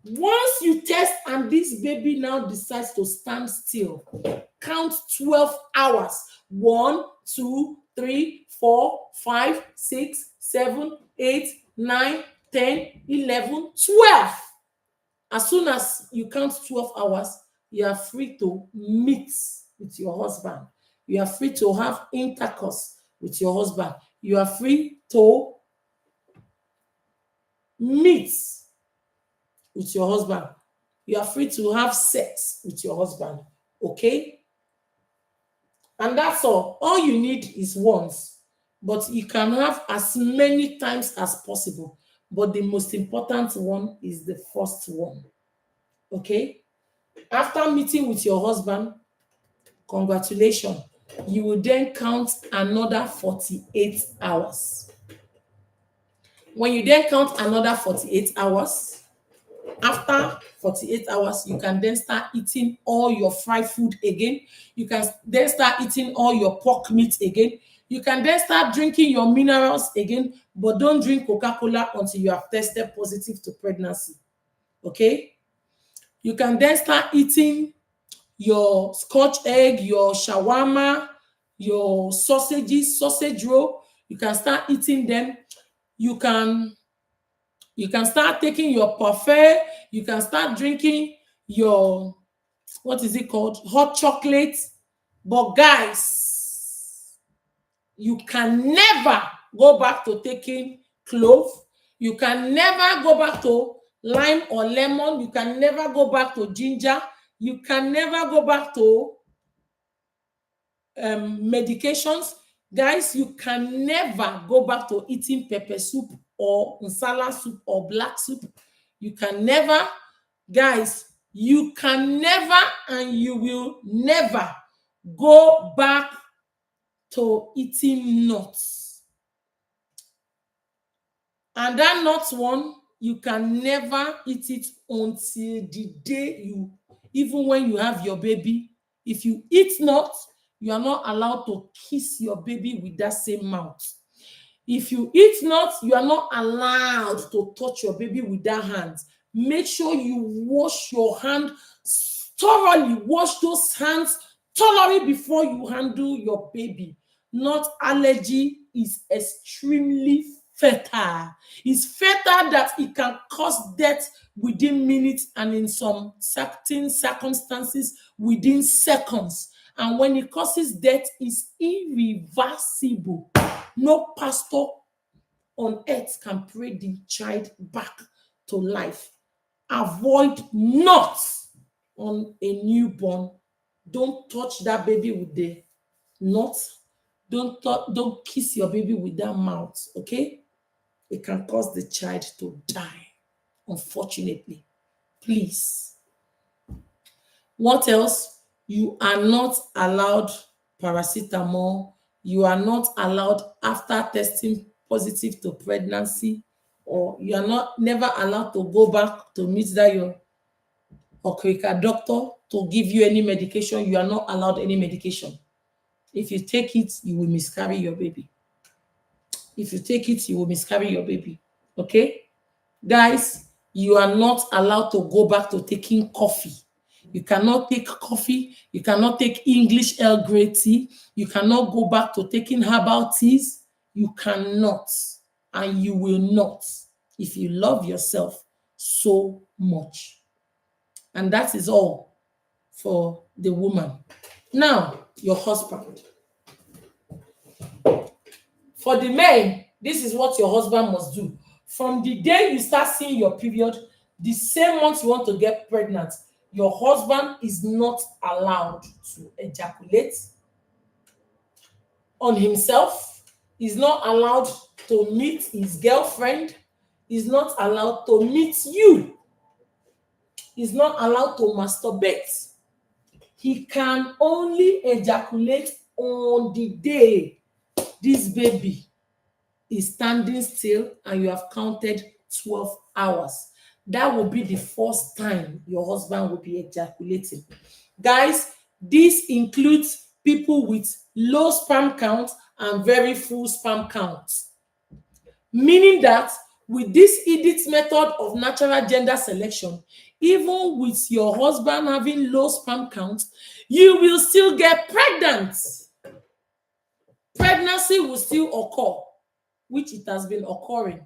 Once you test and this baby now decides to stand still, count 12 hours. 1, 2, 3, 4, 5, 6, 7, 8, 9, 10, 11, 12. As soon as you count 12 hours, you are free to meet with your husband. You are free to have intercourse with your husband. You are free to meet with your husband. You are free to have sex with your husband. Okay? And that's all. All you need is once. But you can have as many times as possible. But the most important one is the first one. Okay? After meeting with your husband, congratulations. You will then count another 48 hours. When you then count another 48 hours, after 48 hours, you can then start eating all your fried food again. You can then start eating all your pork meat again. You can then start drinking your minerals again, but don't drink Coca-Cola until you have tested positive to pregnancy. Okay? You can then start eating your scotch egg, your shawarma, your sausages, sausage roll. You can start eating them. You can start taking your parfait. You can start drinking your, what is it called? Hot chocolate. But guys, you can never go back to taking clove. You can never go back to lime or lemon. You can never go back to ginger. You can never go back to medications. Guys, you can never go back to eating pepper soup or nsala soup or black soup. You can never, guys, you can never and you will never go back to eating nuts. And that nuts one, you can never eat it until the day you, even when you have your baby. If you eat nuts, you are not allowed to kiss your baby with that same mouth. If you eat nuts, you are not allowed to touch your baby with that hand. Make sure you wash your hand thoroughly. Wash those hands thoroughly before you handle your baby. Nut allergy is extremely fatal. It's fatal that it can cause death within minutes and in some certain circumstances within seconds. And when it causes death, it's irreversible. No pastor on earth can pray the child back to life. Avoid nuts on a newborn. Don't touch that baby with the nuts. Don't kiss your baby with that mouth, okay? It can cause the child to die, unfortunately. Please. What else? You are not allowed paracetamol. You are not allowed after testing positive to pregnancy, or you are not never allowed to go back to meet that your okrika doctor to give you any medication. You are not allowed any medication. If you take it, you will miscarry your baby. If you take it, you will miscarry your baby. Okay? Guys, you are not allowed to go back to taking coffee. You cannot take coffee. You cannot take English Earl Grey tea. You cannot go back to taking herbal teas. You cannot, and you will not, if you love yourself so much. And that is all for the woman. Now, your husband. For the men, this is what your husband must do. From the day you start seeing your period, the same month you want to get pregnant, your husband is not allowed to ejaculate on himself. He's not allowed to meet his girlfriend. He's not allowed to meet you. He's not allowed to masturbate. He can only ejaculate on the day this baby is standing still and you have counted 12 hours. That will be the first time your husband will be ejaculating. Guys, this includes people with low sperm count and very full sperm count. Meaning that with this Edith method of natural gender selection, even with your husband having low sperm count, you will still get pregnant. Pregnancy will still occur, which it has been occurring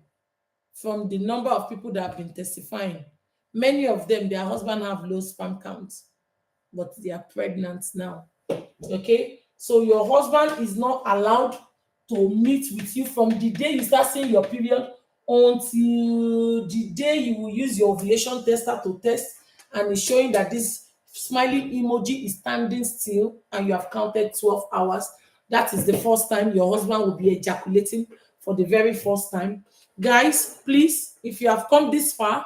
from the number of people that have been testifying. Many of them, their husband have low sperm counts, but they are pregnant now. Okay, so your husband is not allowed to meet with you from the day you start seeing your period until the day you will use your ovulation tester to test, and it's showing that this smiling emoji is standing still and you have counted 12 hours. That is the first time your husband will be ejaculating for the very first time. Guys, please, if you have come this far,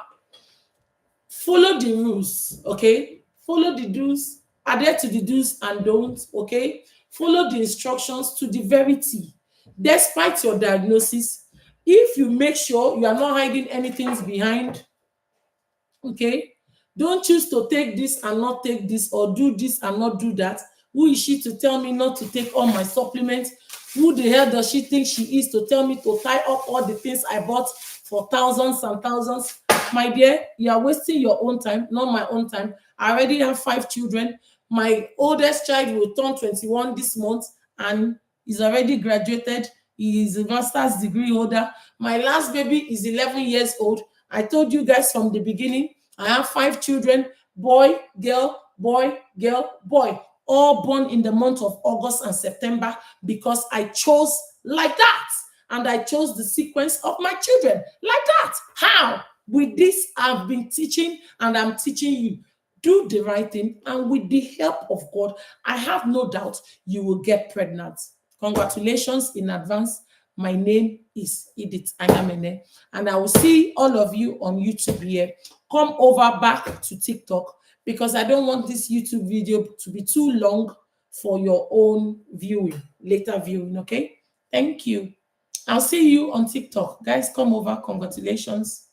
follow the rules, okay? Follow the do's, adhere to the do's and don'ts, okay? Follow the instructions to the very T. Despite your diagnosis, if you make sure you are not hiding anything behind, okay, don't choose to take this and not take this, or do this and not do that. Who is she to tell me not to take all my supplements? Who the hell does she think she is to tell me to tie up all the things I bought for thousands and thousands? My dear, you are wasting your own time, not my own time. I already have 5 children. My oldest child will turn 21 this month and is already graduated. He is a master's degree holder. My last baby is 11 years old. I told you guys from the beginning, I have 5 children, boy, girl, boy, girl, boy, all born in the month of August and September, because I chose like that. And I chose the sequence of my children like that. How? With this, I've been teaching and I'm teaching you. Do the right thing, and with the help of God, I have no doubt you will get pregnant. Congratulations in advance. My name is Edith Anyamene, and I will see all of you on YouTube here. Come over back to TikTok, because I don't want this YouTube video to be too long for your own viewing, later viewing, okay? Thank you. I'll see you on TikTok. Guys, come over. Congratulations.